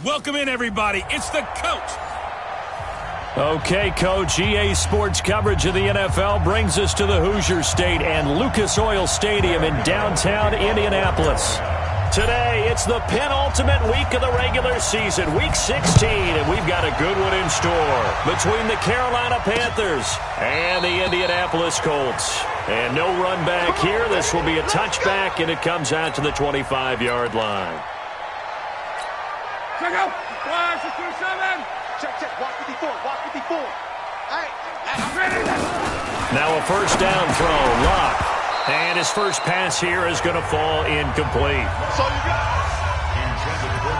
Welcome in, everybody. It's the coach. Okay, Coach, EA Sports coverage of the NFL brings us to the Hoosier State and Lucas Oil Stadium in downtown Indianapolis. Today, it's the penultimate week of the regular season, week 16, and we've got a good one in store between the Carolina Panthers and the Indianapolis Colts. And no run back here. This will be a touchback, and it comes out to the 25-yard line. Check out. 5, 6, 7. Check. Walk 54. Walk 54. All right. I'm ready. Now a first down throw. Lock. And his first pass here is going to fall incomplete.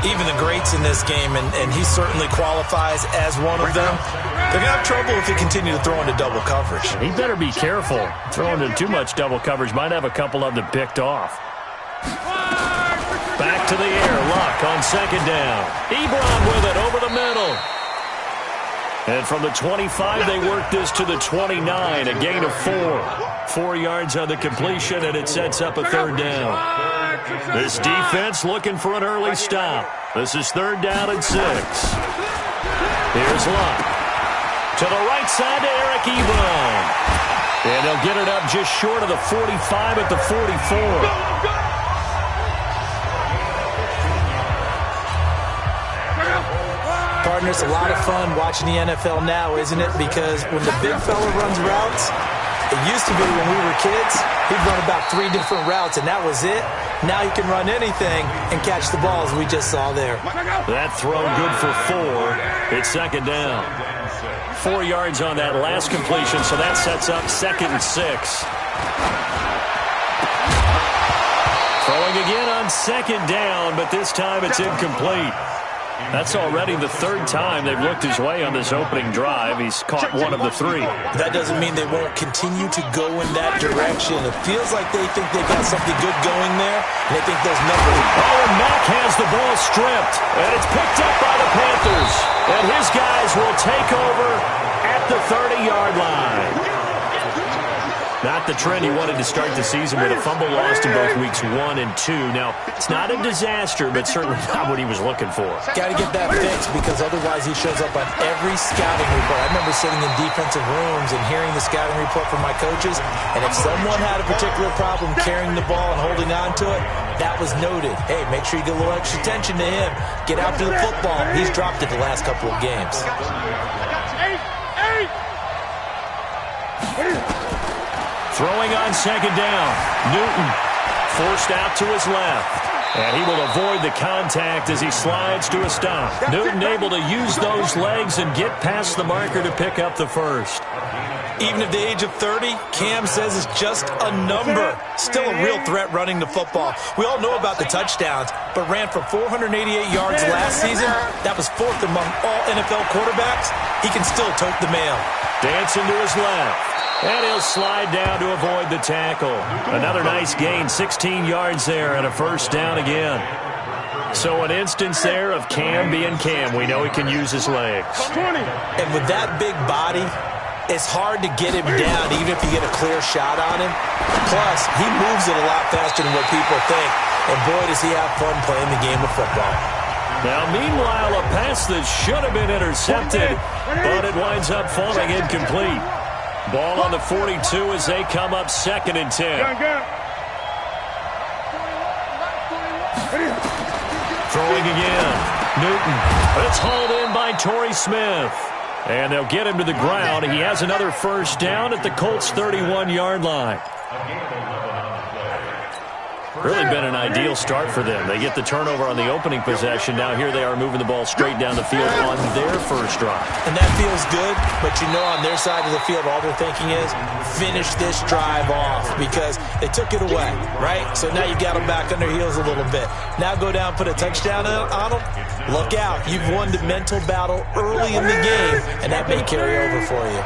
Even the greats in this game, and he certainly qualifies as one of them, they're going to have trouble if he continues to throw into double coverage. He better be careful. Throwing into too much double coverage might have a couple of them picked off. Back to the air. Luck on second down. Ebron with it over the middle. And from the 25, they work this to the 29, a gain of 4. 4 yards on the completion, and it sets up a third down. This defense looking for an early stop. This is 3rd down and 6. Here's Luck. To the right side to Eric Ebron. And they'll get it up just short of the 45 at the 44. Partner, it's a lot of fun watching the NFL now, isn't it? Because when the big fella runs routes, it used to be when we were kids, he'd run about 3 different routes, and that was it. Now he can run anything and catch the ball, as we just saw there. That throw good for 4. It's 2nd down. 4 yards on that last completion, so that sets up 2nd and 6. Throwing again on 2nd down, but this time it's incomplete. That's already the 3rd time they've looked his way on this opening drive. He's caught 1 of the 3. That doesn't mean they won't continue to go in that direction. It feels like they think they got something good going there, and they think those numbers. Oh, and Mack has the ball stripped, and it's picked up by the Panthers. And his guys will take over at the 30-yard line. Not the trend he wanted to start the season with a fumble lost in both weeks 1 and 2. Now, it's not a disaster, but certainly not what he was looking for. Got to get that fixed because otherwise he shows up on every scouting report. I remember sitting in defensive rooms and hearing the scouting report from my coaches, and if someone had a particular problem carrying the ball and holding on to it, that was noted. Hey, make sure you get a little extra attention to him. Get after the football. He's dropped it the last couple of games. Throwing on 2nd down. Newton forced out to his left. And he will avoid the contact as he slides to a stop. Newton able to use those legs and get past the marker to pick up the first. Even at the age of 30, Cam says it's just a number. Still a real threat running the football. We all know about the touchdowns, but ran for 488 yards last season. That was 4th among all NFL quarterbacks. He can still tote the mail. Dancing to his left. And he'll slide down to avoid the tackle. Another nice gain, 16 yards there, and a first down again. So an instance there of Cam being Cam. We know he can use his legs. And with that big body, it's hard to get him down, even if you get a clear shot on him. Plus, he moves it a lot faster than what people think. And boy, does he have fun playing the game of football. Now, meanwhile, a pass that should have been intercepted, but it winds up falling incomplete. Ball on the 42 as they come up 2nd and 10. Throwing again. Newton. It's hauled in by Torrey Smith. And they'll get him to the ground. He has another first down at the Colts' 31-yard line. Really been an ideal start for them. They get the turnover on the opening possession. Now here they are moving the ball straight down the field on their first drive. And that feels good, but you know on their side of the field all they're thinking is finish this drive off because they took it away, right? So now you got them back on their heels a little bit. Now go down, put a touchdown on them. Look out. You've won the mental battle early in the game, and that may carry over for you.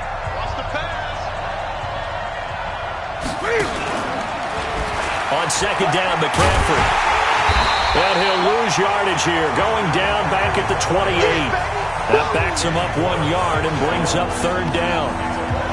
On 2nd down, McCaffrey. And he'll lose yardage here, going down back at the 28. That backs him up 1 yard and brings up 3rd down.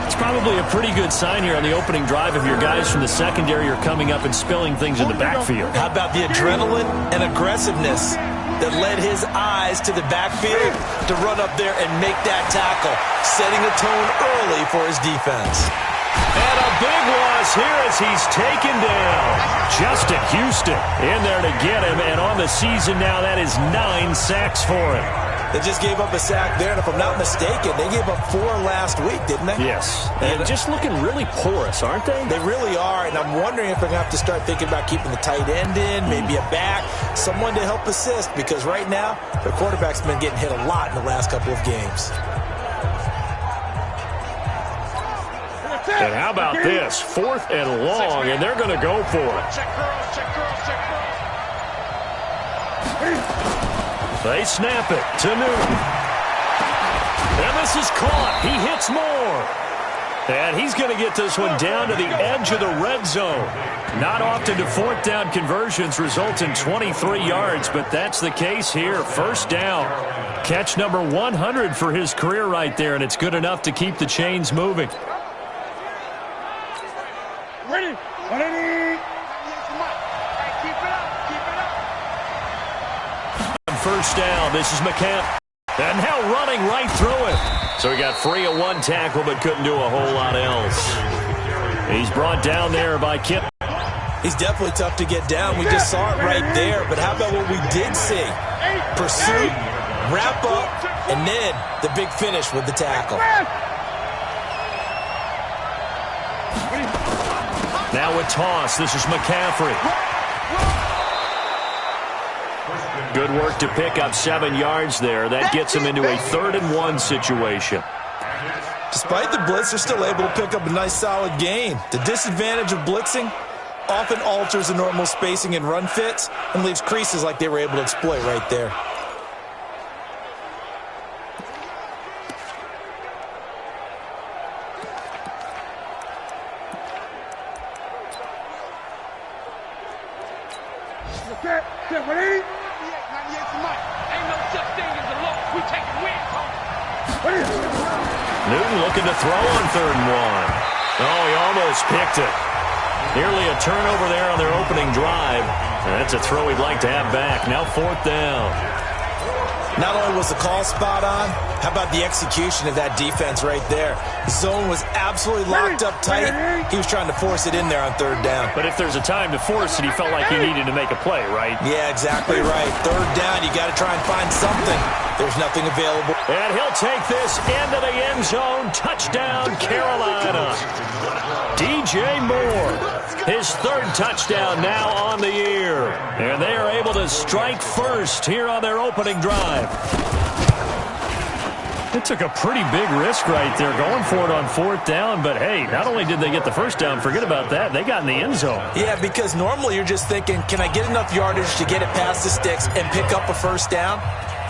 It's probably a pretty good sign here on the opening drive if your guys from the secondary are coming up and spilling things in the backfield. How about the adrenaline and aggressiveness? that led his eyes to the backfield to run up there and make that tackle, setting a tone early for his defense. And a big loss here as he's taken down. Justin Houston in there to get him, and on the season now, that is 9 sacks for him. They just gave up a sack there, and if I'm not mistaken, they gave up 4 last week, didn't they? Yes. And just looking really porous, aren't they? They really are, and I'm wondering if they're going to have to start thinking about keeping the tight end in, maybe a back, someone to help assist, because right now, their quarterback's been getting hit a lot in the last couple of games. And how about this? 4th and long, and they're going to go for it. Check girls, check girls, check girls. They snap it to Newton. And this is caught. He hits more. And he's going to get this one down to the edge of the red zone. Not often do 4th down conversions result in 23 yards, but that's the case here. 1st down. Catch number 100 for his career right there, and it's good enough to keep the chains moving. Ready? Ready? Keep it up. Keep it up. 1st down. This is McCann. And now running right through it. So he got free of 1 tackle but couldn't do a whole lot else. He's brought down there by Kip. He's definitely tough to get down. We just saw it right there. But how about what we did see? Pursuit, wrap up, and then the big finish with the tackle. Now a toss. This is McCaffrey. Good work to pick up 7 yards there. That gets him into a 3rd and 1 situation. Despite the blitz, they're still able to pick up a nice solid gain. The disadvantage of blitzing often alters the normal spacing and run fits and leaves creases like they were able to exploit right there. Ready? 98 to Mike. Ain't no such thing as a loss. We taking wins, homie. Newton looking to throw on 3rd and 1. Oh, he almost picked it. Nearly a turnover there on their opening drive. And that's a throw he'd like to have back. Now 4th down. Not only was the call spot on, how about the execution of that defense right there? The zone was absolutely locked up tight. He was trying to force it in there on 3rd down. But if there's a time to force it, he felt like he needed to make a play, right? Yeah, exactly right. 3rd down, you got to try and find something. There's nothing available. And he'll take this into the end zone. Touchdown, Carolina. DJ Moore, his 3rd touchdown now on the year. And they are able to strike first here on their opening drive. It took a pretty big risk right there going for it on 4th down. But, hey, not only did they get the 1st down, forget about that, they got in the end zone. Yeah, because normally you're just thinking, can I get enough yardage to get it past the sticks and pick up a 1st down?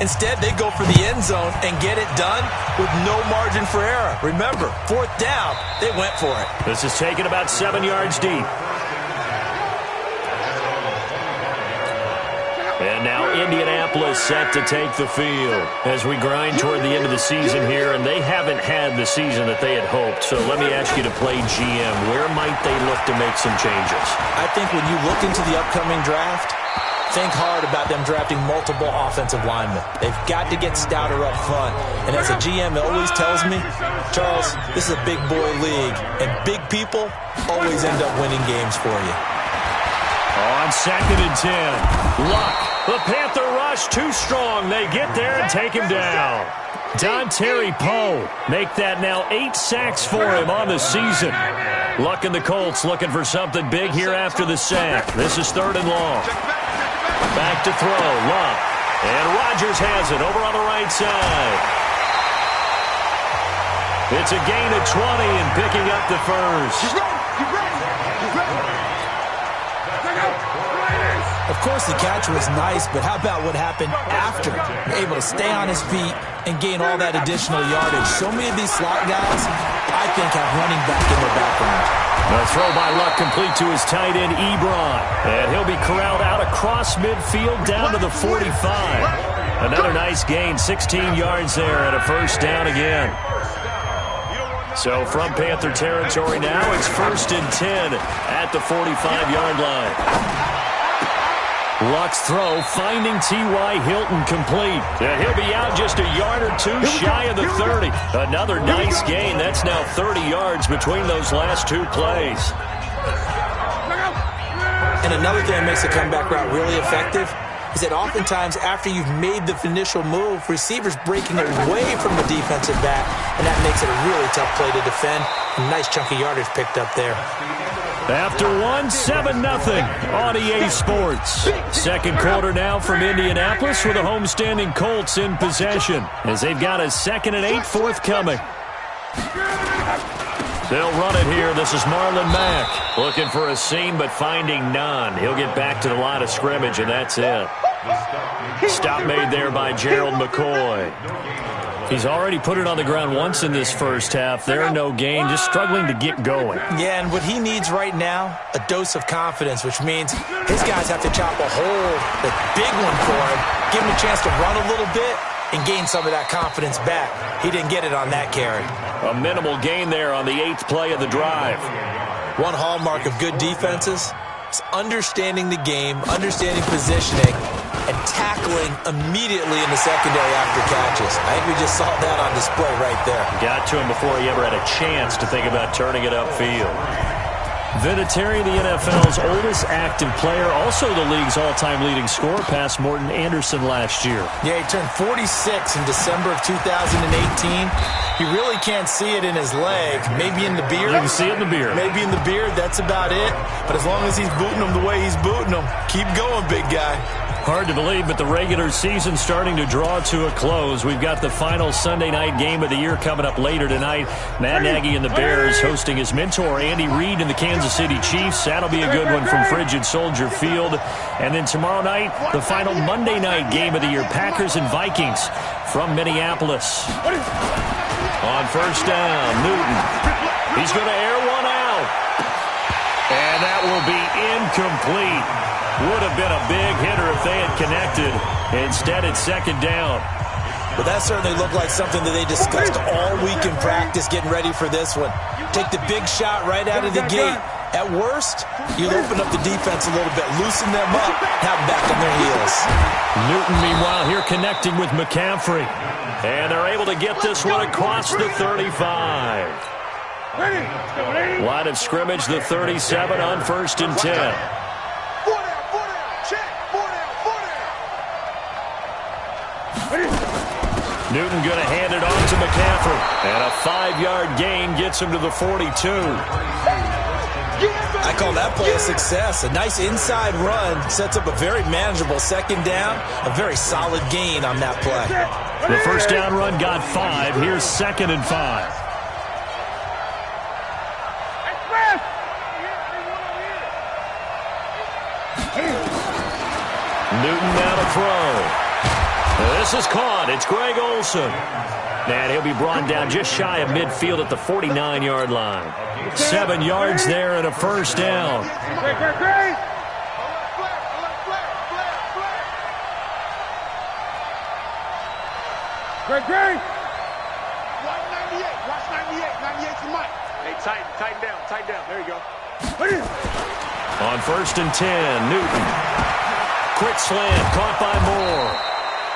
Instead, they go for the end zone and get it done with no margin for error. Remember, 4th down, they went for it. This is taken about 7 yards deep. And now Indianapolis set to take the field as we grind toward the end of the season here, and they haven't had the season that they had hoped. So let me ask you to play GM. Where might they look to make some changes? I think when you look into the upcoming draft, think hard about them drafting multiple offensive linemen. They've got to get stouter up front. And as a GM always tells me, Charles, this is a big boy league, and big people always end up winning games for you. On 2nd and 10, Luck. The Panther rush too strong. They get there and take him down. Dontari Poe make that now 8 sacks for him on the season. Luck and the Colts looking for something big here after the sack. This is 3rd and long. Back to throw, Luck. And Rodgers has it over on the right side. It's a gain of 20 and picking up the first. Of course, the catch was nice, but how about what happened after? Able to stay on his feet and gain all that additional yardage. So many of these slot guys, I think, have running back in their background. A throw by Luck complete to his tight end, Ebron. And he'll be corralled out across midfield down to the 45. Another nice gain, 16 yards there and a 1st down again. So from Panther territory now, it's 1st and 10 at the 45-yard line. Luck's throw finding T.Y. Hilton complete. And he'll be out just a yard or two shy of the 30. Another nice gain. That's now 30 yards between those last two plays. And another thing that makes a comeback route really effective is that oftentimes after you've made the initial move, receivers breaking away from the defensive back, and that makes it a really tough play to defend. A nice chunk of yardage picked up there. After 7-0 on EA Sports. Second quarter now from Indianapolis with the homestanding Colts in possession as they've got a 2nd and 8 forthcoming. They'll run it here. This is Marlon Mack looking for a seam but finding none. He'll get back to the line of scrimmage, and that's it. Stop made there by Gerald McCoy. He's already put it on the ground once in this first half. There, no gain, just struggling to get going. Yeah, and what he needs right now, a dose of confidence, which means his guys have to chop a hole, a big one for him, give him a chance to run a little bit and gain some of that confidence back. He didn't get it on that carry. A minimal gain there on the 8th play of the drive. One hallmark of good defenses is understanding the game, understanding positioning, and tackling immediately in the secondary after catches. I think we just saw that on display right there. Got to him before he ever had a chance to think about turning it upfield. Vinatieri, the NFL's oldest active player, also the league's all-time leading scorer, past Morton Anderson last year. Yeah, he turned 46 in December of 2018. You really can't see it in his leg. Maybe in the beard. You can see it in the beard. Maybe in the beard, that's about it. But as long as he's booting them the way he's booting them, keep going, big guy. Hard to believe, but the regular season starting to draw to a close. We've got the final Sunday night game of the year coming up later tonight. Matt Nagy and the Bears hosting his mentor, Andy Reid, and the Kansas City Chiefs. That'll be a good one from Frigid Soldier Field. And then tomorrow night, the final Monday night game of the year, Packers and Vikings from Minneapolis. On first down, Newton. He's going to air one out. And that will be incomplete. Would have been a big hitter if they had connected. Instead, it's second down. But that certainly looked like something that they discussed all week in practice getting ready for this one. Take the big shot right out of the gate. At worst, you'll open up the defense a little bit, loosen them up, have them back on their heels. Newton, meanwhile, here connecting with McCaffrey. And they're able to get this one across the 35. Line of scrimmage, the 37 on 1st and 10. Newton going to hand it off to McCaffrey. And a 5-yard gain gets him to the 42. I call that play a success. A nice inside run sets up a very manageable second down. A very solid gain on that play. The first down run got 5. Here's 2nd and 5. Newton now to throw. This is caught. It's Greg Olsen. And he'll be brought down just shy of midfield at the 49-yard line. 7 yards there and a first down. Greg. Watch 98. Watch 98. 98's the mic. Hey, tighten down. There you go. On 1st and 10, Newton. Quick slant, caught by Moore.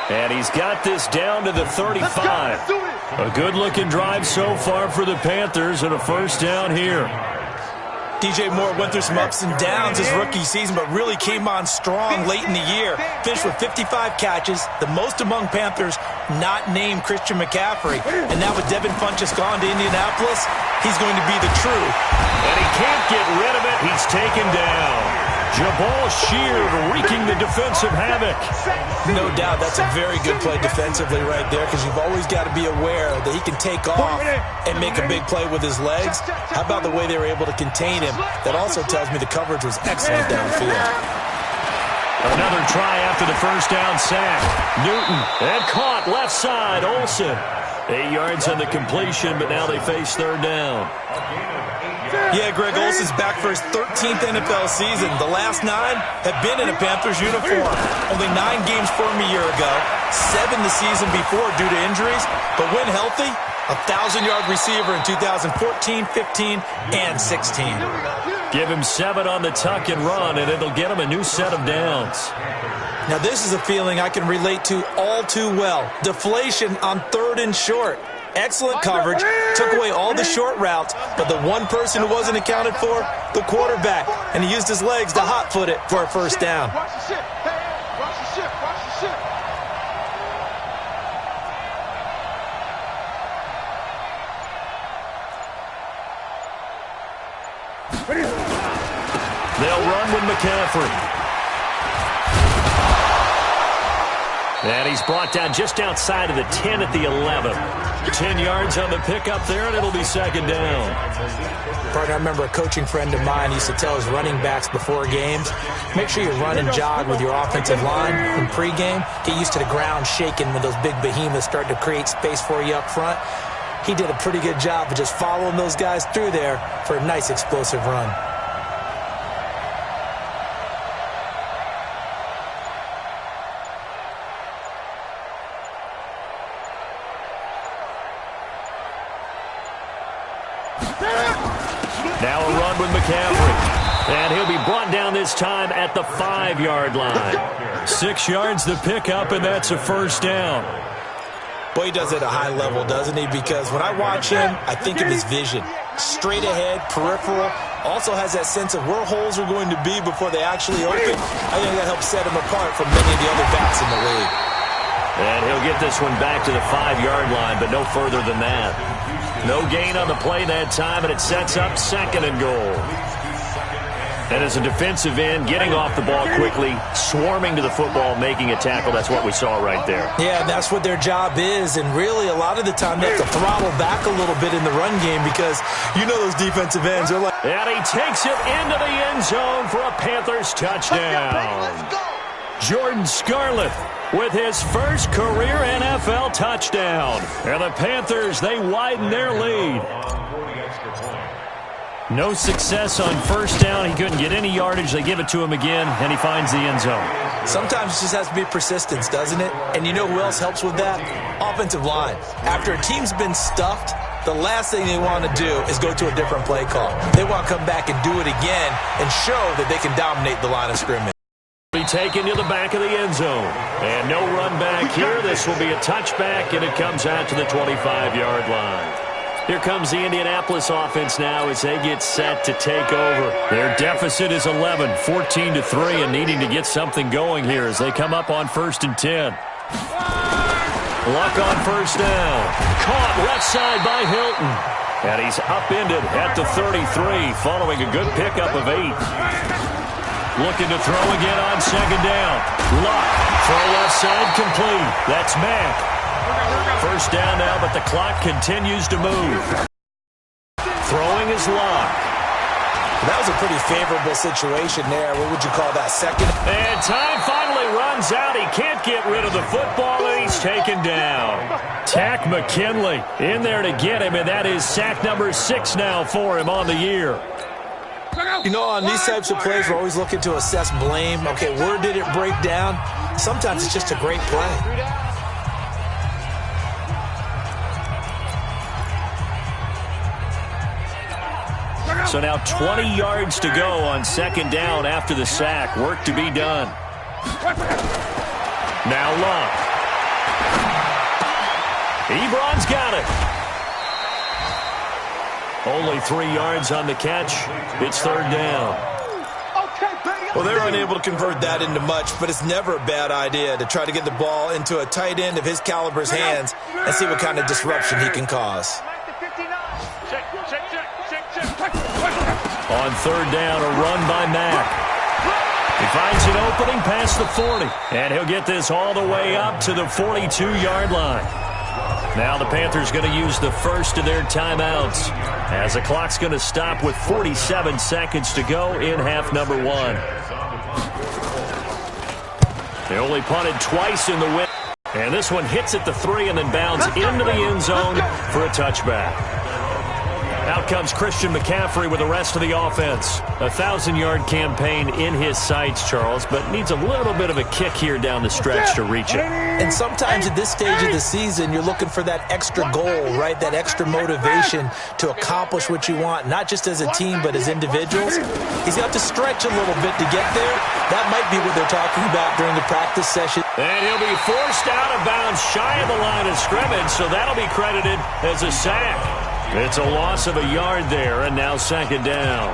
And he's got this down to the 35. A good-looking drive so far for the Panthers and a first down here. DJ Moore went through some ups and downs his rookie season, but really came on strong late in the year. Finished with 55 catches, the most among Panthers not named Christian McCaffrey. And now with Devin Funchess gone to Indianapolis, he's going to be the true. And he can't get rid of it. He's taken down. Jabal Sheard wreaking the defensive havoc. No doubt that's a very good play defensively right there, because you've always got to be aware that he can take off and make a big play with his legs. How about the way they were able to contain him? That also tells me the coverage was excellent downfield. Another try after the first down sack. Newton, and caught left side, Olsen. 8 yards on the completion, but now they face third down. Yeah, Greg Olsen's back for his 13th NFL season. The last 9 have been in a Panthers uniform. Only 9 games for him a year ago, 7 the season before due to injuries. But when healthy, 1,000-yard receiver in 2014, 15, and 16. Give him 7 on the tuck and run, and it'll get him a new set of downs. Now, this is a feeling I can relate to all too well. Deflation on 3rd and short. Excellent coverage, took away all the short routes, but the one person who wasn't accounted for, the quarterback, and he used his legs to hot-foot it for a first down. Watch the ship. Hey, watch the ship. Watch the ship. They'll run with McCaffrey. And he's brought down just outside of the 10 at the 11. 10 yards on the pickup there, and it'll be 2nd down. Partner, I remember a coaching friend of mine used to tell his running backs before games, make sure you run and jog with your offensive line in pregame. Get used to the ground shaking when those big behemoths start to create space for you up front. He did a pretty good job of just following those guys through there for a nice explosive run. Now a run with McCaffrey. And he'll be brought down this time at the 5-yard line. 6 yards to pick up, and that's a first down. Boy, he does it at a high level, doesn't he? Because when I watch him, I think of his vision. Straight ahead, peripheral. Also has that sense of where holes are going to be before they actually open. I think that helps set him apart from many of the other backs in the league. And he'll get this one back to the 5-yard line, but no further than that. No gain on the play that time, and it sets up 2nd and goal. And as a defensive end, getting off the ball quickly, swarming to the football, making a tackle, that's what we saw right there. Yeah, that's what their job is, and really a lot of the time they have to throttle back a little bit in the run game because you know those defensive ends are like... And he takes it into the end zone for a Panthers touchdown. Jordan Scarlett with his first career NFL touchdown. And the Panthers, they widen their lead. No success on first down. He couldn't get any yardage. They give it to him again, and he finds the end zone. Sometimes it just has to be persistence, doesn't it? And you know who else helps with that? Offensive line. After a team's been stuffed, the last thing they want to do is go to a different play call. They want to come back and do it again and show that they can dominate the line of scrimmage. Be taken to the back of the end zone. And no run back here. This will be a touchback, and it comes out to the 25-yard line. Here comes the Indianapolis offense now as they get set to take over. Their deficit is 11, 14-3, and needing to get something going here as they come up on 1st and 10. Luck on first down. Caught left side by Hilton. And he's upended at the 33 following a good pickup of 8. Looking to throw again on 2nd down. Luck. Throw left side complete. That's Mack. First down now, but the clock continues to move. Throwing is Luck. That was a pretty favorable situation there. What would you call that, 2nd? And time finally runs out. He can't get rid of the football, and he's taken down. Tack McKinley in there to get him, and that is sack number 6 now for him on the year. You know, on these types of plays, we're always looking to assess blame. Okay, where did it break down? Sometimes it's just a great play. So now 20 yards to go on 2nd down after the sack. Work to be done. Now Luck. Ebron's got it. Only 3 yards on the catch. It's 3rd down. Well, they're unable to convert that into much, but it's never a bad idea to try to get the ball into a tight end of his caliber's hands and see what kind of disruption he can cause. On 3rd down, a run by Mack. He finds an opening past the 40, and he'll get this all the way up to the 42-yard line. Now the Panthers going to use the first of their timeouts as the clock's going to stop with 47 seconds to go in half number 1. They only punted twice in the win, and this one hits at the 3 and then bounds into the end zone for a touchback. Out comes Christian McCaffrey with the rest of the offense. A 1,000-yard campaign in his sights, Charles, but needs a little bit of a kick here down the stretch to reach it. And sometimes at this stage of the season, you're looking for that extra goal, right? That extra motivation to accomplish what you want, not just as a team, but as individuals. He's got to stretch a little bit to get there. That might be what they're talking about during the practice session. And he'll be forced out of bounds shy of the line of scrimmage, so that'll be credited as a sack. It's a loss of a yard there, and now second down.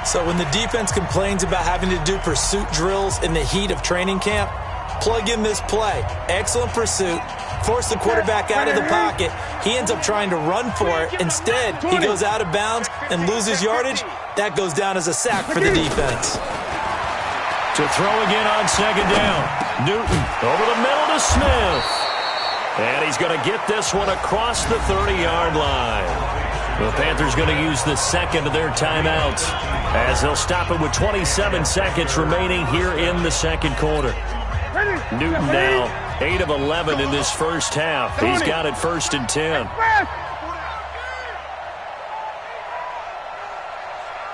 So when the defense complains about having to do pursuit drills in the heat of training camp, plug in this play. Excellent pursuit. Force the quarterback out of the pocket. He ends up trying to run for it. Instead, he goes out of bounds and loses yardage. That goes down as a sack for the defense. To throw again on second down. Newton over the middle to Smith. And he's going to get this one across the 30-yard line. The Panthers going to use the second of their timeouts as they'll stop it with 27 seconds remaining here in the second quarter. Newton now 8 of 11 in this first half. He's got it first and 10.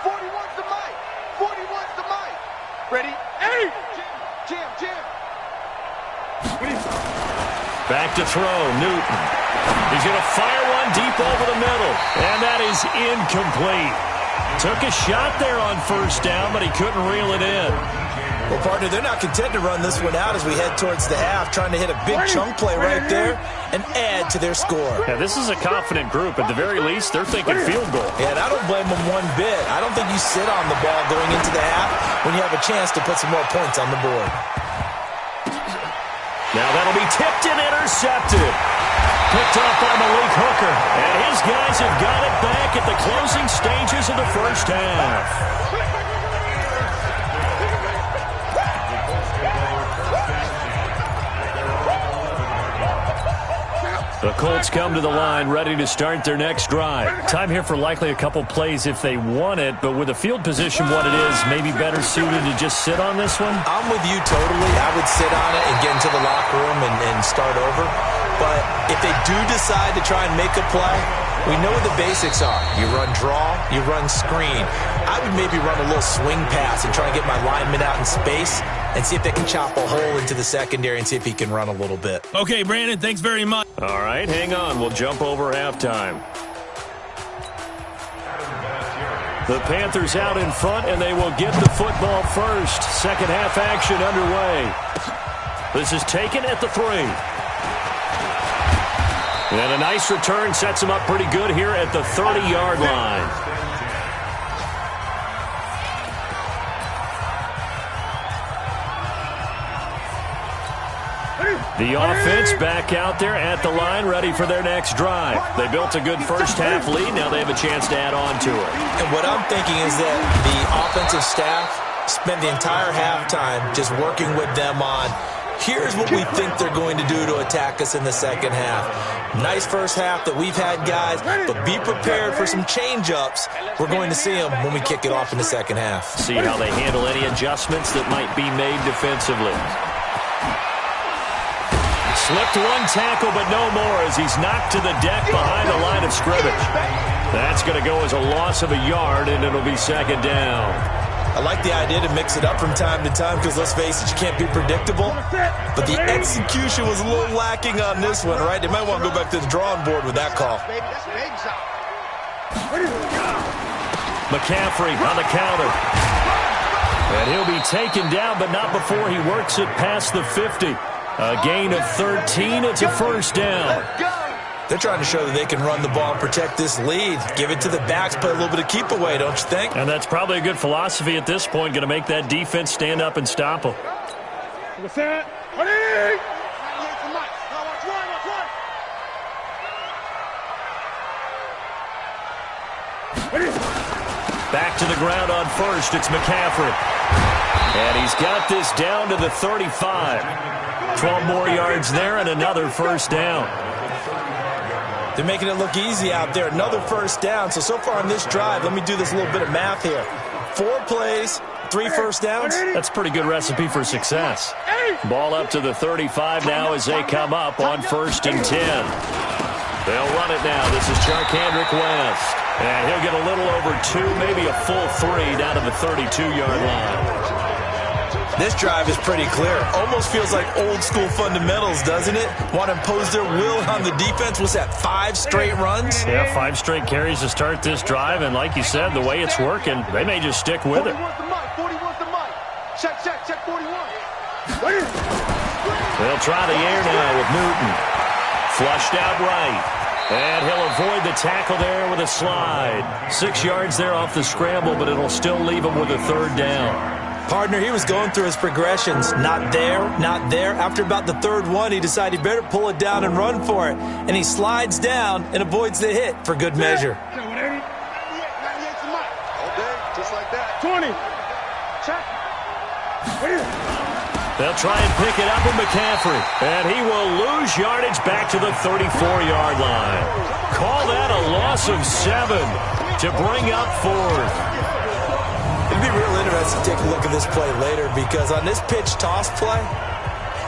41's the mic. 41's the mic. Ready? Hey! Jam. Back to throw, Newton. He's going to fire one deep over the middle, and that is incomplete. Took a shot there on first down, but he couldn't reel it in. Well, partner, they're not content to run this one out as we head towards the half, trying to hit a big chunk play right there and add to their score. Yeah, this is a confident group. At the very least, they're thinking field goal. Yeah, and I don't blame them one bit. I don't think you sit on the ball going into the half when you have a chance to put some more points on the board. Now that'll be tipped and intercepted. Picked up by Malik Hooker. And his guys have got it back at the closing stages of the first half. The Colts come to the line ready to start their next drive. Time here for likely a couple plays if they want it, but with the field position what it is, maybe better suited to just sit on this one? I'm with you totally. I would sit on it and get into the locker room and start over. But if they do decide to try and make a play, we know what the basics are. You run draw, you run screen. I would maybe run a little swing pass and try and get my lineman out in space and see if they can chop a hole into the secondary and see if he can run a little bit. Okay, Brandon, thanks very much. All right, hang on. We'll jump over halftime. The Panthers out in front, and they will get the football first. Second half action underway. This is taken at the 3. And a nice return sets him up pretty good here at the 30-yard line. The offense back out there at the line, ready for their next drive. They built a good first-half lead. Now they have a chance to add on to it. And what I'm thinking is that the offensive staff spent the entire halftime just working with them on, here's what we think they're going to do to attack us in the second half. Nice first half that we've had, guys, but be prepared for some change-ups. We're going to see them when we kick it off in the second half. See how they handle any adjustments that might be made defensively. Slipped one tackle, but no more as he's knocked to the deck behind the line of scrimmage. That's going to go as a loss of a yard, and it'll be second down. I like the idea to mix it up from time to time because, let's face it, you can't be predictable. But the execution was a little lacking on this one, right? They might want to go back to the drawing board with that call. McCaffrey on the counter. And he'll be taken down, but not before he works it past the 50. A gain of 13. It's a first down. They're trying to show that they can run the ball and protect this lead. Give it to the backs, play a little bit of keep away, don't you think? And that's probably a good philosophy at this point, going to make that defense stand up and stop them. Back to the ground on first. It's McCaffrey. And he's got this down to the 35. 12 more yards there and another first down. They're making it look easy out there. Another first down. So far on this drive, let me do this little bit of math here. 4 plays, 3 first downs. That's a pretty good recipe for success. Ball up to the 35 now as they come up on first and 10. They'll run it now. This is Charkandrick West. And he'll get a little over 2, maybe a full 3 down to the 32-yard line. This drive is pretty clear. Almost feels like old-school fundamentals, doesn't it? Want to impose their will on the defense. What's that, 5 straight runs? Yeah, 5 straight carries to start this drive. And like you said, the way it's working, they may just stick with it. 41's the mic. Check 41. They'll try the air now with Newton. Flushed out right. And he'll avoid the tackle there with a slide. 6 yards there off the scramble, but it'll still leave him with a 3rd down. Partner, he was going through his progressions. Not there, not there. After about the 3rd one, he decided he better pull it down and run for it. And he slides down and avoids the hit for good measure. 98's the mic. All day, just like that. 20. Check. They'll try and pick it up with McCaffrey. And he will lose yardage back to the 34-yard line. Call that a loss of 7 to bring up 4th. It'd be real interesting to take a look at this play later because on this pitch toss play,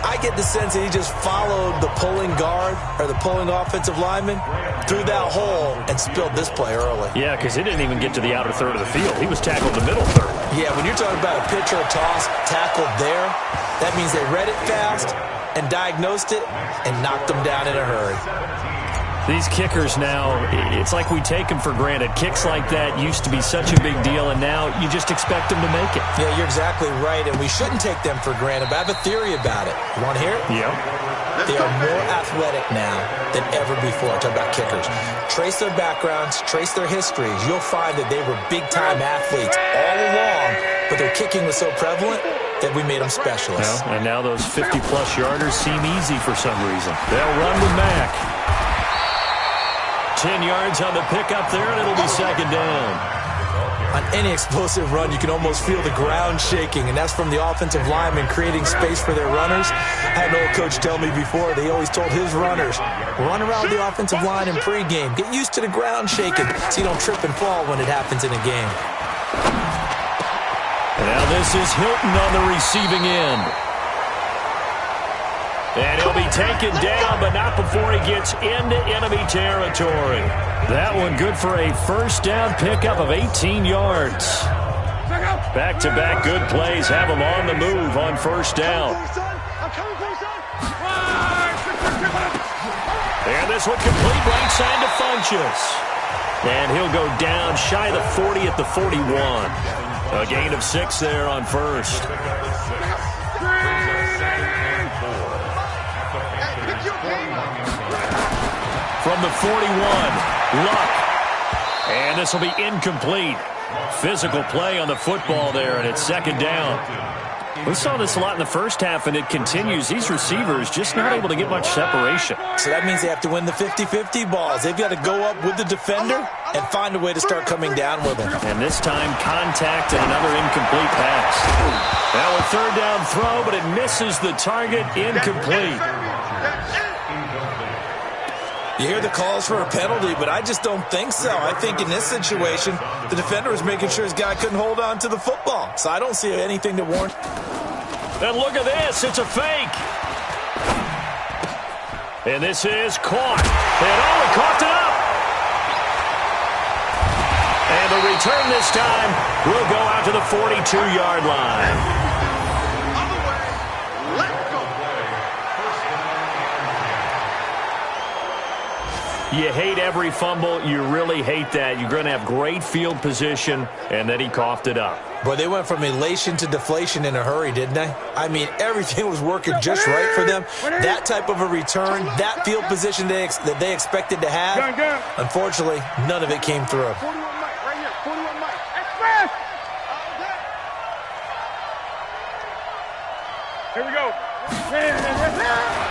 I get the sense that he just followed the pulling guard or the pulling offensive lineman through that hole and spilled this play early. Yeah, because he didn't even get to the outer third of the field. He was tackled in the middle third. Yeah, when you're talking about a pitch or a toss tackled there, that means they read it fast and diagnosed it and knocked them down in a hurry. These kickers now, it's like we take them for granted. Kicks like that used to be such a big deal, and now you just expect them to make it. Yeah, you're exactly right, and we shouldn't take them for granted, but I have a theory about it. You want to hear it? Yeah. They are more athletic now than ever before. Talk about kickers. Trace their backgrounds, trace their histories. You'll find that they were big-time athletes all along, but their kicking was so prevalent that we made them specialists. And now those 50-plus yarders seem easy for some reason. They'll run with Mack. 10 yards on the pickup there, and it'll be 2nd down. On any explosive run, you can almost feel the ground shaking, and that's from the offensive linemen creating space for their runners. I had an old coach tell me before, they always told his runners, run around the offensive line in pregame. Get used to the ground shaking so you don't trip and fall when it happens in a game. Now this is Hilton on the receiving end. And he'll be taken down, but not before he gets into enemy territory. That one good for a 1st down pickup of 18 yards. Back-to-back good plays have him on the move on 1st down. And this one complete right side to Funchess. And he'll go down shy of the 40 at the 41. A gain of 6 there on 1st. From the 41, Luck. And this will be incomplete. Physical play on the football there, and it's 2nd down. We saw this a lot in the first half, and it continues. These receivers just not able to get much separation. So that means they have to win the 50-50 balls. They've got to go up with the defender and find a way to start coming down with them. And this time, contact and another incomplete pass. Now a 3rd down throw, but it misses the target, incomplete. You hear the calls for a penalty, but I just don't think so. I think in this situation, the defender was making sure his guy couldn't hold on to the football. So I don't see anything to warrant. And look at this. It's a fake. And this is caught. And he coughed it up. And the return this time will go out to the 42-yard line. You hate every fumble. You really hate that. You're going to have great field position, and then he coughed it up. Boy, they went from elation to deflation in a hurry, didn't they? I mean, everything was working just right for them. That type of a return, that field position that they expected to have, unfortunately, none of it came through. 41 Mike, right here. 41 Mike. Express! Here we go.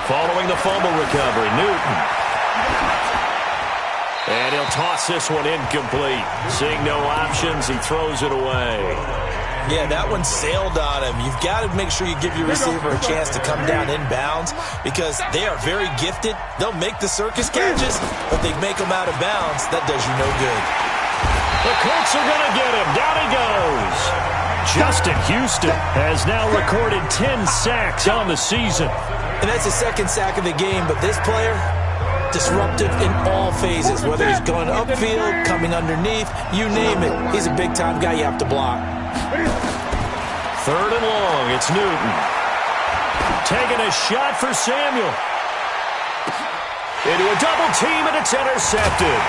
Following the fumble recovery, Newton. And he'll toss this one incomplete. Seeing no options, he throws it away. Yeah, that one sailed on him. You've got to make sure you give your receiver a chance to come down inbounds because they are very gifted. They'll make the circus catches, but they make them out of bounds. That does you no good. The Colts are going to get him. Down he goes. Justin Houston has now recorded 10 sacks on the season. And that's the 2nd sack of the game, but this player, disruptive in all phases, whether he's going upfield, coming underneath, you name it. He's a big-time guy you have to block. 3rd and long, it's Newton. Taking a shot for Samuel. Into a double team, and it's intercepted.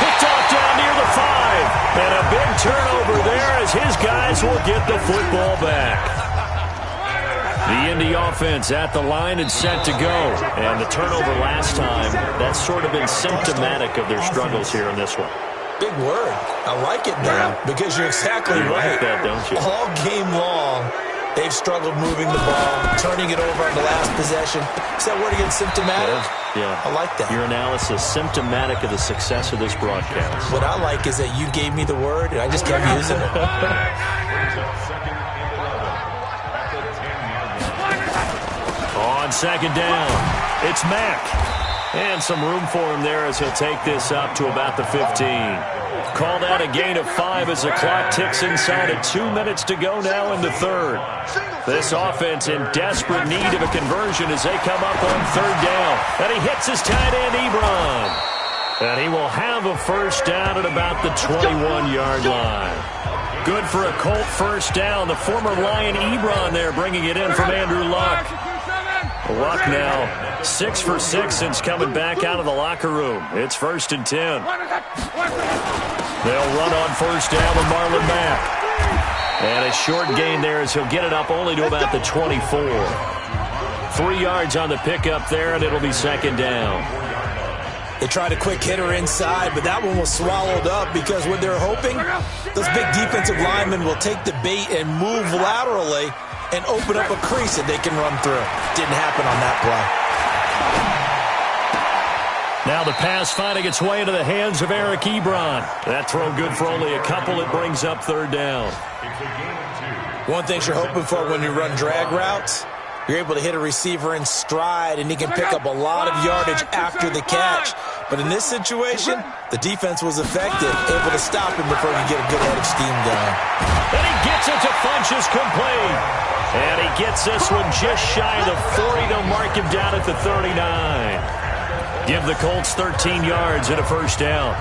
Picked off down near the 5. And a big turnover there as his guys will get the football back. The Indy offense at the line and set to go. And the turnover last time, that's sort of been symptomatic of their struggles here in this one. Big word. I like it now because you're exactly right. Like that, don't you? All game long, they've struggled moving the ball, turning it over on the last possession. Is that word again, symptomatic? Yeah. I like that. Your analysis, symptomatic of the success of this broadcast. What I like is that you gave me the word, and I just kept using it. On 2nd down, it's Mack. And some room for him there as he'll take this up to about the 15. Called out a gain of 5 as the clock ticks inside of 2 minutes to go now in the 3rd. This offense in desperate need of a conversion as they come up on 3rd down. And he hits his tight end, Ebron. And he will have a first down at about the 21-yard line. Good for a Colt first down. The former Lion Ebron there bringing it in from Andrew Luck. Luck now 6 for 6 since coming back out of the locker room. It's 1st and 10. They'll run on first down with Marlon Mack. And a short gain there as he'll get it up only to about the 24. 3 yards on the pickup there, and it'll be 2nd down. They tried a quick hitter inside, but that one was swallowed up because what they're hoping, those big defensive linemen will take the bait and move laterally and open up a crease that they can run through. Didn't happen on that play. Now the pass finding its way into the hands of Eric Ebron. That throw good for only a couple. It brings up 3rd down. One thing you're hoping for when you run drag routes, you're able to hit a receiver in stride, and he can pick up a lot of yardage after the catch. But in this situation, the defense was effective, able to stop him before he get a good head of steam going. And he gets it to Funchess complete. And he gets this one just shy of the 40 to mark him down at the 39. Give the Colts 13 yards and a first down.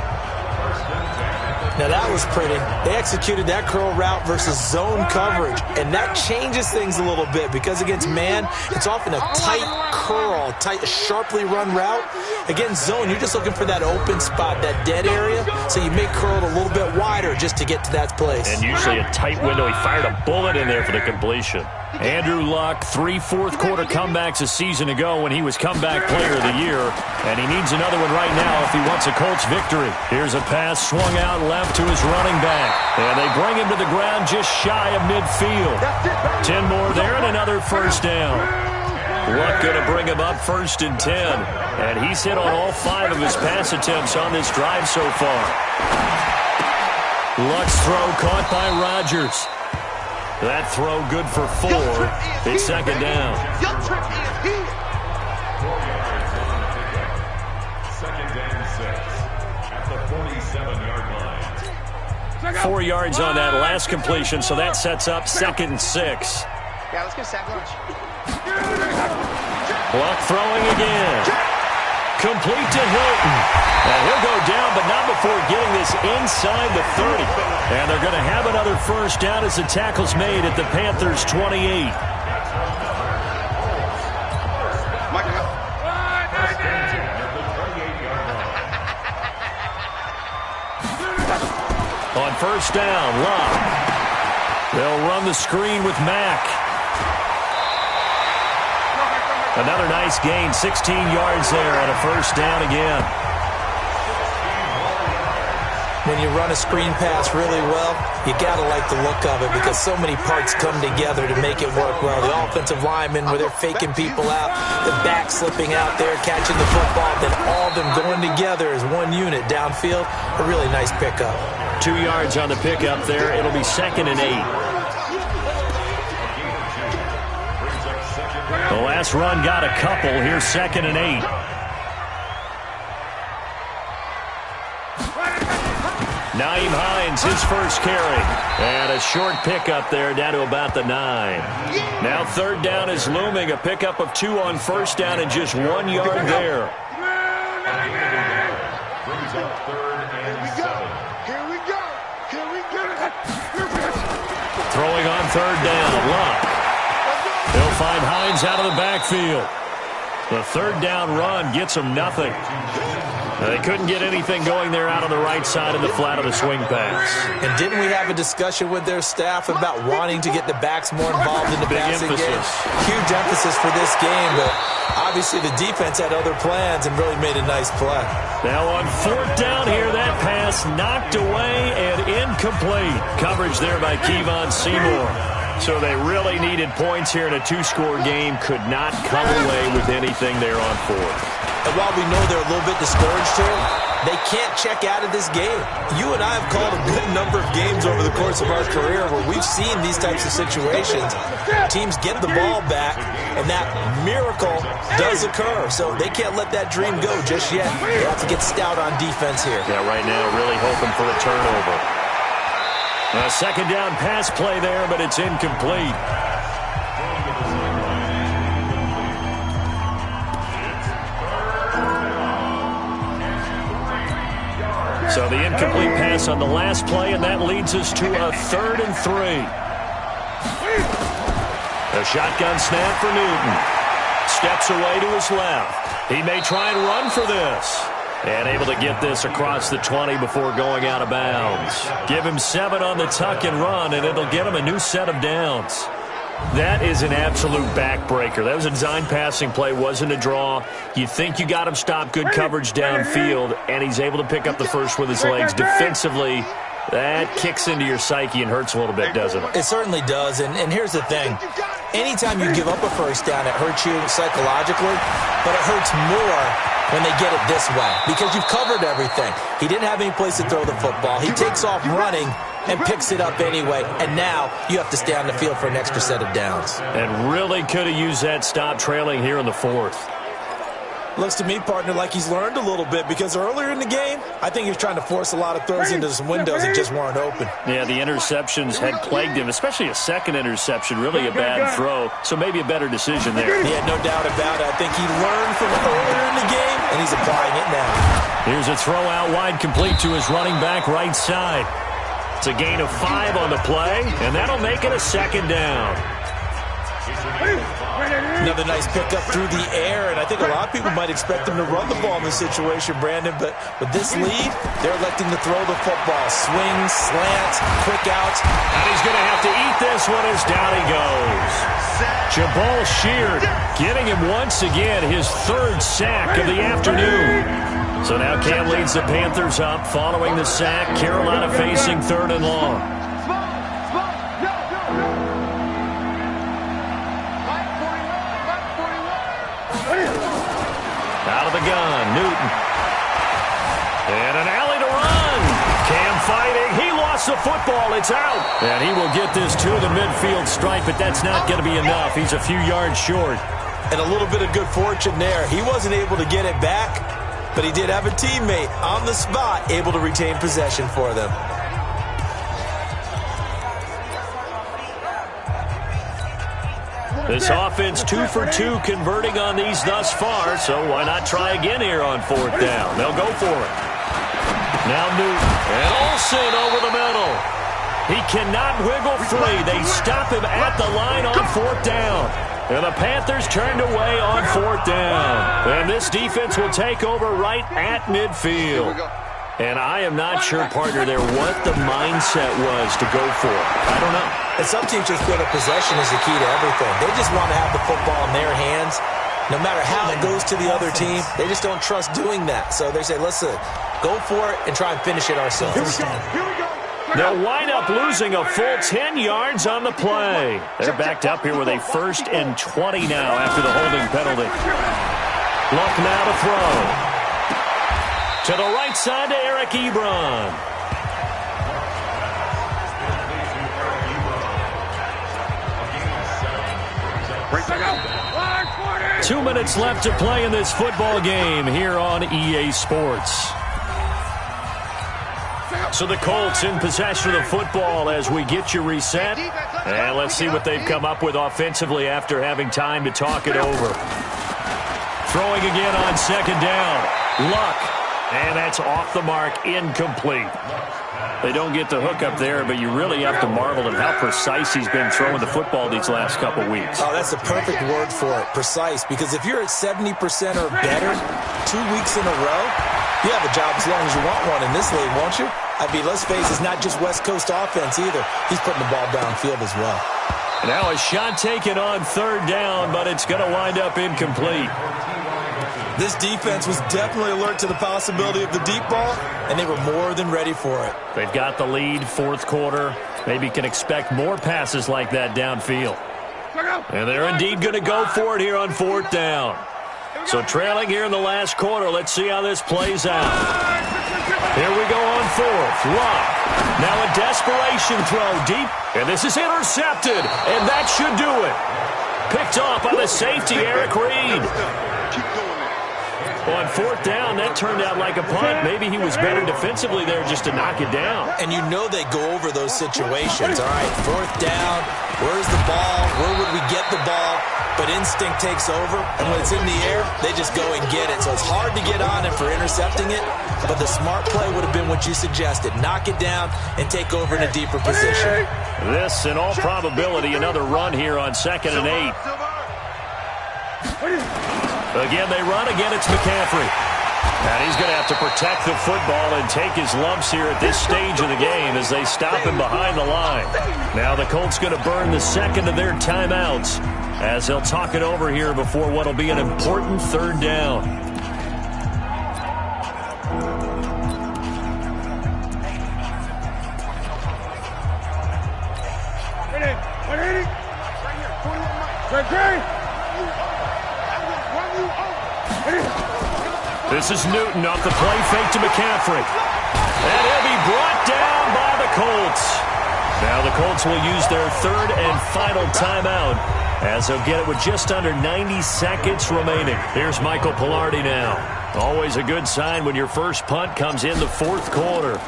Now that was pretty. They executed that curl route versus zone coverage, and that changes things a little bit because against man, it's often a tight curl, tight, sharply run route. Against zone, you're just looking for that open spot, that dead area, so you make curl a little bit wider just to get to that place. And usually a tight window. He fired a bullet in there for the completion. Andrew Luck, 3 fourth-quarter comebacks a season ago when he was comeback player of the year, and he needs another one right now if he wants a Colts victory. Here's a pass swung out left to his running back, and they bring him to the ground just shy of midfield. 10 more there and another first down. Luck going to bring him up 1st and 10, and he's hit on all 5 of his pass attempts on this drive so far. Luck's throw caught by Rodgers. That throw good for 4. It's 2nd down. 2nd and 6 at the 47-yard line. 4 yards on that last completion, so that sets up 2nd and 6. Yeah, let's get a sack lunch. Luck throwing again. Complete to Hilton. And he'll go down, but not before getting this inside the 30. And they're going to have another first down as the tackle's made at the Panthers' 28. On first down, Luck. They'll run the screen with Mack. Another nice gain, 16 yards there on a first down again. When you run a screen pass really well, you got to like the look of it because so many parts come together to make it work well. The offensive linemen, where they're faking people out, the back slipping out there, catching the football, then all of them going together as one unit downfield. A really nice pickup. 2 yards on the pickup there. It'll be 2nd and 8. The last run got a couple. Here's 2nd and 8. Nyheim Hines, his first carry. And a short pickup there down to about the 9. Now 3rd down is looming. A pickup of 2 on first down and just 1 yard there. Brings up 3rd and 7. Here we go. Here we go. Throwing on 3rd down. Luck. He'll find Hines out of the backfield. The 3rd down run gets him nothing. They couldn't get anything going there out on the right side of the flat of the swing pass. And didn't we have a discussion with their staff about wanting to get the backs more involved in the passing game? Huge emphasis for this game, but obviously the defense had other plans and really made a nice play. Now on 4th down here, that pass knocked away and incomplete. Coverage there by Kevon Seymour. So they really needed points here in a 2-score game. Could not come away with anything there on 4th. And while we know they're a little bit discouraged here, they can't check out of this game. You and I have called a good number of games over the course of our career where we've seen these types of situations. Teams get the ball back, and that miracle does occur. So they can't let that dream go just yet. They have to get stout on defense here. Yeah, right now really hoping for a turnover. A 2nd down pass play there, but it's incomplete. So the incomplete pass on the last play, and that leads us to a 3rd and 3. A shotgun snap for Newton. Steps away to his left. He may try and run for this. And able to get this across the 20 before going out of bounds. Give him 7 on the tuck and run, and it'll get him a new set of downs. That is an absolute backbreaker. That was a design passing play, wasn't a draw. You think you got him stopped, good coverage downfield, and he's able to pick up the first with his legs. Defensively, that kicks into your psyche and hurts a little bit, doesn't it? It certainly does, and here's the thing. Anytime you give up a first down, it hurts you psychologically, but it hurts more when they get it this way because you've covered everything. He didn't have any place to throw the football. He takes off running and picks it up anyway, and now you have to stay on the field for an extra set of downs. And really could have used that stop trailing here in the 4th. Looks to me, partner, like he's learned a little bit because earlier in the game, I think he was trying to force a lot of throws into some windows that just weren't open. Yeah, the interceptions had plagued him, especially a second interception, really a bad throw, so maybe a better decision there. He had no doubt about it. I think he learned from earlier in the game, and he's applying it now. Here's a throw out wide complete to his running back right side. It's a gain of 5 on the play, and that'll make it a 2nd down. Another nice pickup through the air, and I think a lot of people might expect him to run the ball in this situation, Brandon, but with this lead, they're electing to throw the football. Swings, slants, quick outs. And he's going to have to eat this one as down he goes. Jabal Sheard getting him once again, his 3rd sack of the afternoon. So now Cam leads the Panthers up following the sack. Carolina facing 3rd and long. Out of the gun, Newton. And an alley to run. Cam fighting. He lost the football. It's out. And he will get this to the midfield stripe, but that's not going to be enough. He's a few yards short. And a little bit of good fortune there. He wasn't able to get it back, but he did have a teammate on the spot able to retain possession for them. This offense 2 for 2 converting on these thus far, so why not try again here on 4th down? They'll go for it. Now Newton and Olsen over the middle. He cannot wiggle free. They stop him at the line on 4th down. And the Panthers turned away on 4th down. And this defense will take over right at midfield. And I am not sure, partner, there what the mindset was to go for it. I don't know. And some teams just feel that possession is the key to everything. They just want to have the football in their hands. No matter how it goes to the other team, they just don't trust doing that. So they say, listen, go for it and try and finish it ourselves. Here we go. They'll wind up losing a full 10 yards on the play. They're backed up here with a 1st and 20 now after the holding penalty. Luck now to throw. To the right side to Eric Ebron. Break back out. 2 minutes left to play in this football game here on EA Sports. So the Colts in possession of the football as we get you reset. And let's see what they've come up with offensively after having time to talk it over. Throwing again on 2nd down. Luck. And that's off the mark, incomplete. They don't get the hook up there, but you really have to marvel at how precise he's been throwing the football these last couple weeks. Oh, that's the perfect word for it, precise, because if you're at 70% or better 2 weeks in a row, you have a job as long as you want one in this league, won't you? I mean, let's face it, it's not just West Coast offense either. He's putting the ball downfield as well. Now a shot taken on third down, but it's going to wind up incomplete. This defense was definitely alert to the possibility of the deep ball, and they were more than ready for it. They've got the lead, fourth quarter. Maybe can expect more passes like that downfield. And they're indeed going to go for it here on fourth down. So trailing here in the last quarter, let's see how this plays out. Here we go on fourth. Luck. Now a desperation throw deep, and this is intercepted, and that should do it. Picked off by the safety, Eric Reed. On fourth down, that turned out like a punt. Maybe he was better defensively there just to knock it down. And you know they go over those situations. All right, fourth down, where's the ball? Where would we get the ball? But instinct takes over, and when it's in the air, they just go and get it. So it's hard to get on him for intercepting it, but the smart play would have been what you suggested. Knock it down and take over in a deeper position. This, in all probability, another run here on 2nd and 8. Again, they run. Again, it's McCaffrey. And he's going to have to protect the football and take his lumps here at this stage of the game as they stop him behind the line. Now the Colts going to burn the second of their timeouts as they'll talk it over here before what will be an important third down. This is Newton off the play fake to McCaffrey. And he'll be brought down by the Colts. Now the Colts will use their third and final timeout as they'll get it with just under 90 seconds remaining. Here's Michael Pilardi now. Always a good sign when your first punt comes in the fourth quarter.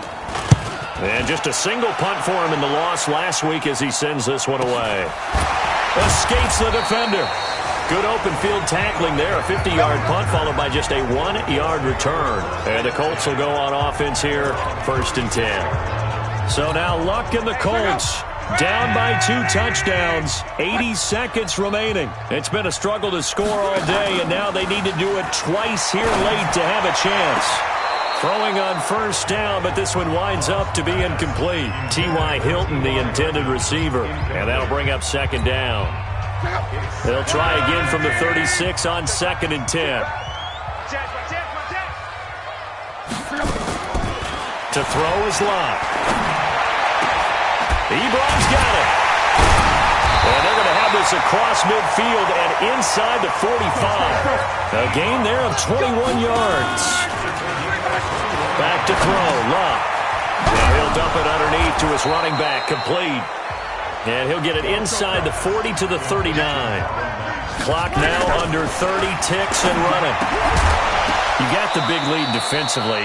And just a single punt for him in the loss last week as he sends this one away. Escapes the defender. Good open field tackling there. A 50-yard punt followed by just a 1-yard return. And the Colts will go on offense here, 1st and 10. So now Luck and the Colts down by 2 touchdowns. 80 seconds remaining. It's been a struggle to score all day, and now they need to do it twice here late to have a chance. Throwing on first down, but this one winds up to be incomplete. T.Y. Hilton, the intended receiver. And that'll bring up 2nd down. They'll try again from the 36 on 2nd and 10. To throw is Lott. Ebron's got it. And they're going to have this across midfield and inside the 45. A gain there of 21 yards. Back to throw, Lott. Now he'll dump it underneath to his running back, complete. And he'll get it inside the 40 to the 39. Clock now under 30, ticks and running. You got the big lead defensively.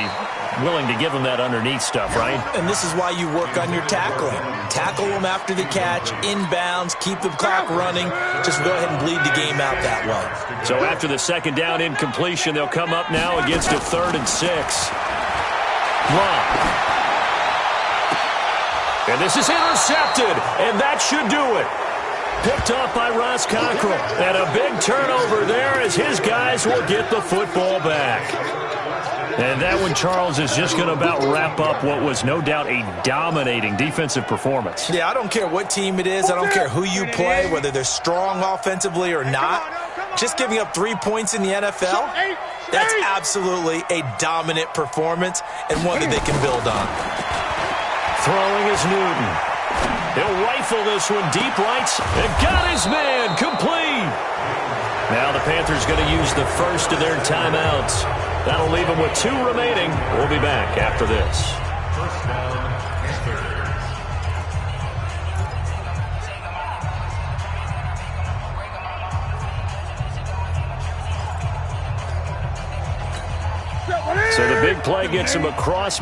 Willing to give them that underneath stuff, right? And this is why you work on your tackling. Tackle them after the catch, inbounds, keep the clock running. Just go ahead and bleed the game out that way. So after the 2nd down incompletion, they'll come up now against a 3rd and 6. Long. And this is intercepted, and that should do it. Picked off by Ross Cockrell. And a big turnover there as his guys will get the football back. And that one, Charles, is just going to about wrap up what was no doubt a dominating defensive performance. Yeah, I don't care what team it is. I don't care who you play, whether they're strong offensively or not. Just giving up 3 points in the NFL, that's absolutely a dominant performance and one that they can build on. Throwing is Newton. He'll rifle this one deep right. And got his man complete. Now the Panthers going to use the first of their timeouts. That'll leave them with 2 remaining. We'll be back after this. First down, Panthers. So the big play gets him across.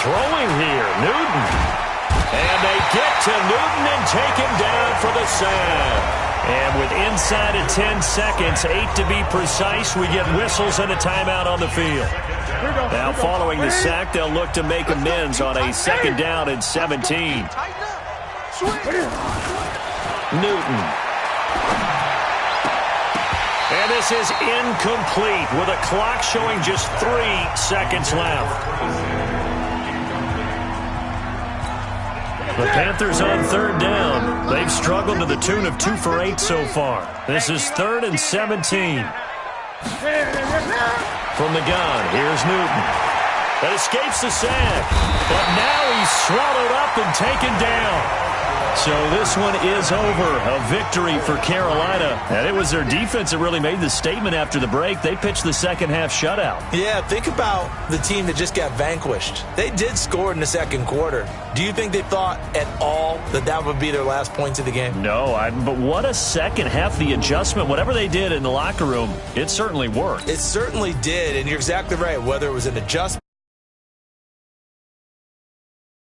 Throwing here, Newton. And they get to Newton and take him down for the sack. And with inside of 10 seconds, 8 to be precise, we get whistles and a timeout on the field. Now, following the sack, they'll look to make amends on a second down and 17. Newton. And this is incomplete with a clock showing just 3 seconds left. The Panthers on third down. They've struggled to the tune of 2 for 8 so far. This is 3rd and 17. From the gun, here's Newton. That escapes the sack. But now he's swallowed up and taken down. So this one is over. A victory for Carolina. And it was their defense that really made the statement after the break. They pitched the second half shutout. Yeah, think about the team that just got vanquished. They did score in the second quarter. Do you think they thought at all that that would be their last points of the game? No, but what a second half. The adjustment, whatever they did in the locker room, it certainly worked. It certainly did, and you're exactly right. Whether it was an adjustment